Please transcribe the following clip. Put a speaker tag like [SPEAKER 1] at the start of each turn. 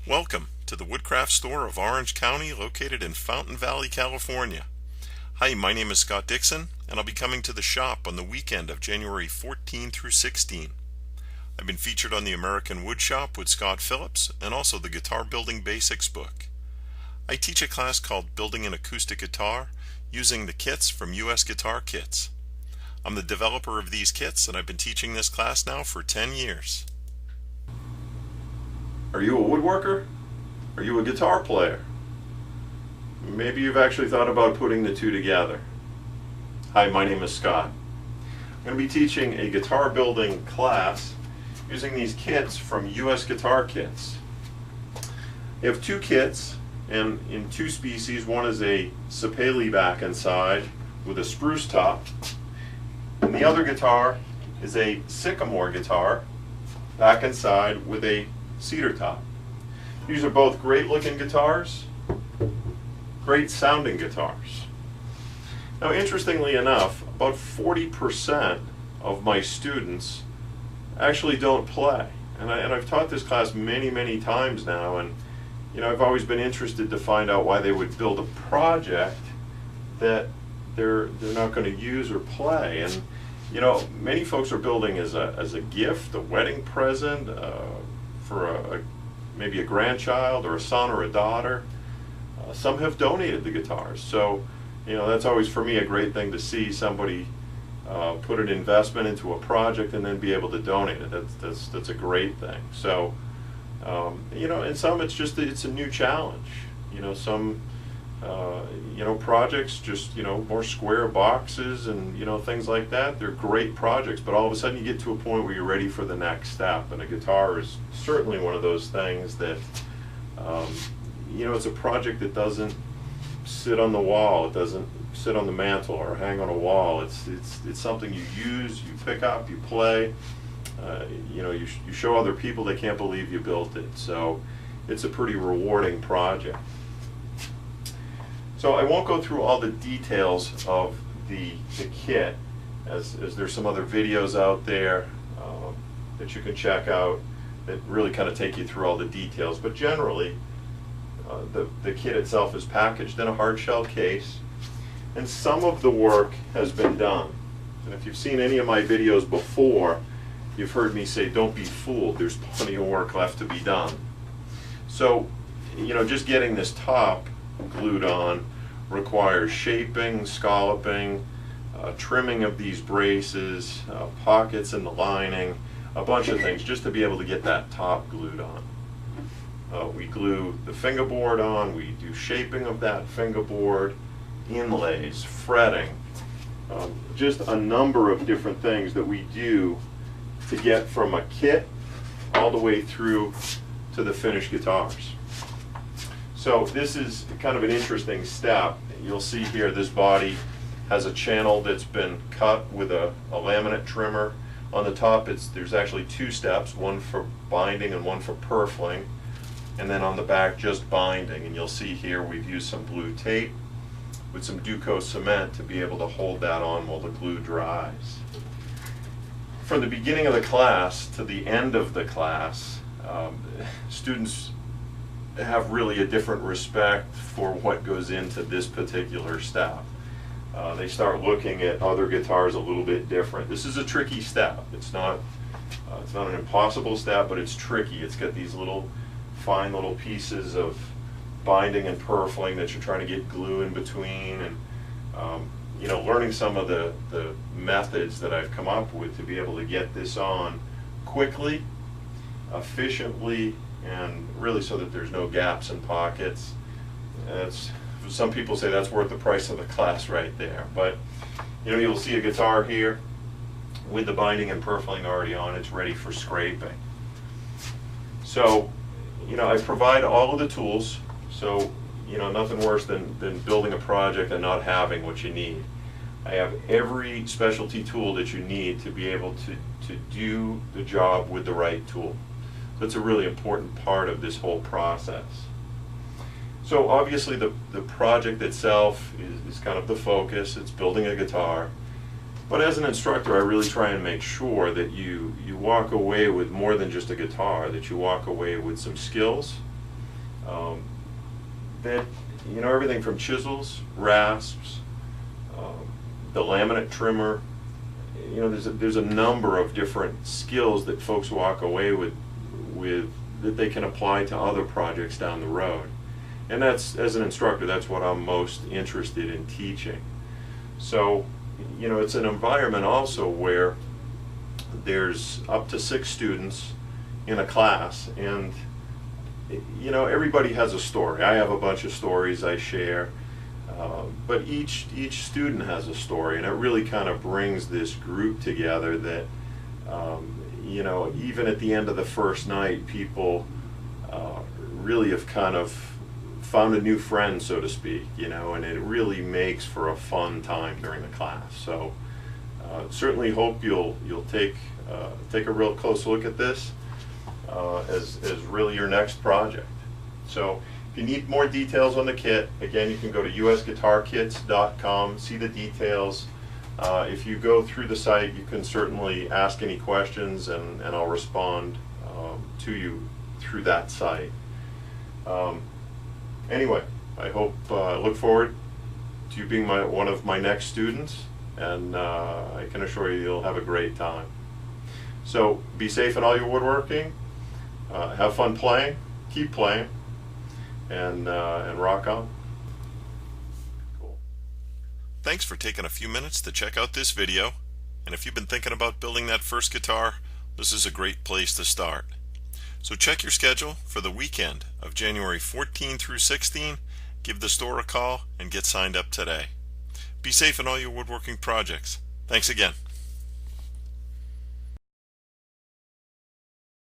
[SPEAKER 1] Welcome to the Woodcraft store of Orange County, located in Fountain Valley, California. Hi, my name is Scott Dixon, and I'll be coming to the shop on the weekend of January 14 through 16. I've been featured on the American Wood Shop with Scott Phillips and also the Guitar Building Basics book. I teach a class called Building an Acoustic Guitar using the kits from US Guitar Kits. I'm the developer of these kits, and I've been teaching this class now for 10 years. Are you a woodworker? Are you a guitar player? Maybe you've actually thought about putting the two together. Hi, my name is Scott. I'm going to be teaching a guitar building class using these kits from US Guitar Kits. You have two kits, and in two species. One is a sapele back and side with a spruce top, and the other guitar is a sycamore guitar back and side with a cedar top. These are both great looking guitars, great sounding guitars. Now, interestingly enough, about 40% of my students actually don't play. And I've taught this class many times now, and I've always been interested to find out why they would build a project that they're not going to use or play. And many folks are building as a gift, a wedding present, for maybe a grandchild or a son or a daughter. Some have donated the guitars, so that's always for me a great thing to see somebody put an investment into a project and then be able to donate it. That's a great thing. So and some it's a new challenge. Some projects just more square boxes and things like that. They're great projects, but all of a sudden you get to a point where you're ready for the next step, and a guitar is certainly one of those things that it's a project that doesn't sit on the wall. It doesn't sit on the mantle or hang on a wall. It's something you use, you pick up, you play. You show other people, they can't believe you built it. So it's a pretty rewarding project. So I won't go through all the details of the kit, as there's some other videos out there that you can check out that really kind of take you through all the details. But generally, the kit itself is packaged in a hard shell case, and some of the work has been done. And if you've seen any of my videos before, you've heard me say, don't be fooled, there's plenty of work left to be done. So, just getting this top glued on requires shaping, scalloping, trimming of these braces, pockets in the lining, a bunch of things just to be able to get that top glued on. We glue the fingerboard on, we do shaping of that fingerboard, inlays, fretting, just a number of different things that we do to get from a kit all the way through to the finished guitars. So this is kind of an interesting step. You'll see here this body has a channel that's been cut with a laminate trimmer. On the top there's actually two steps, one for binding and one for purfling, and then on the back just binding. And you'll see here we've used some blue tape with some Duco cement to be able to hold that on while the glue dries. From the beginning of the class to the end of the class, students have really a different respect for what goes into this particular step. They start looking at other guitars a little bit different. This is a tricky step. It's not an impossible step, but it's tricky. It's got these fine little pieces of binding and purfling that you're trying to get glue in between, and learning some of the methods that I've come up with to be able to get this on quickly, efficiently, and really so that there's no gaps and pockets. Some people say that's worth the price of the class right there. But you'll see a guitar here with the binding and purfling already on. It's ready for scraping. So I provide all of the tools. So nothing worse than building a project and not having what you need. I have every specialty tool that you need to be able to do the job with the right tool. That's a really important part of this whole process. So obviously the project itself is kind of the focus. It's building a guitar. But as an instructor, I really try and make sure that you walk away with more than just a guitar, that you walk away with some skills, that, you know, everything from chisels, rasps, the laminate trimmer. You know, there's a number of different skills that folks walk away with that they can apply to other projects down the road. And that's, as an instructor, that's what I'm most interested in teaching. So, you know, it's an environment also where there's up to 6 students in a class, and you know, everybody has a story. I have a bunch of stories I share, but each student has a story, and it really kind of brings this group together that, you know, even at the end of the first night, people really have kind of found a new friend, so to speak, you know, and it really makes for a fun time during the class. So certainly hope you'll take a real close look at this as really your next project. So if you need more details on the kit, again, you can go to usguitarkits.com, see the details. If you go through the site, you can certainly ask any questions, and I'll respond to you through that site. Anyway, I look forward to you being one of my next students, and I can assure you you'll have a great time. So be safe in all your woodworking, have fun playing, keep playing, and rock on. Cool. Thanks for taking a few minutes to check out this video, and if you've been thinking about building that first guitar, this is a great place to start. So check your schedule for the weekend of January 14 through 16. Give the store a call and get signed up today. Be safe in all your woodworking projects. Thanks again.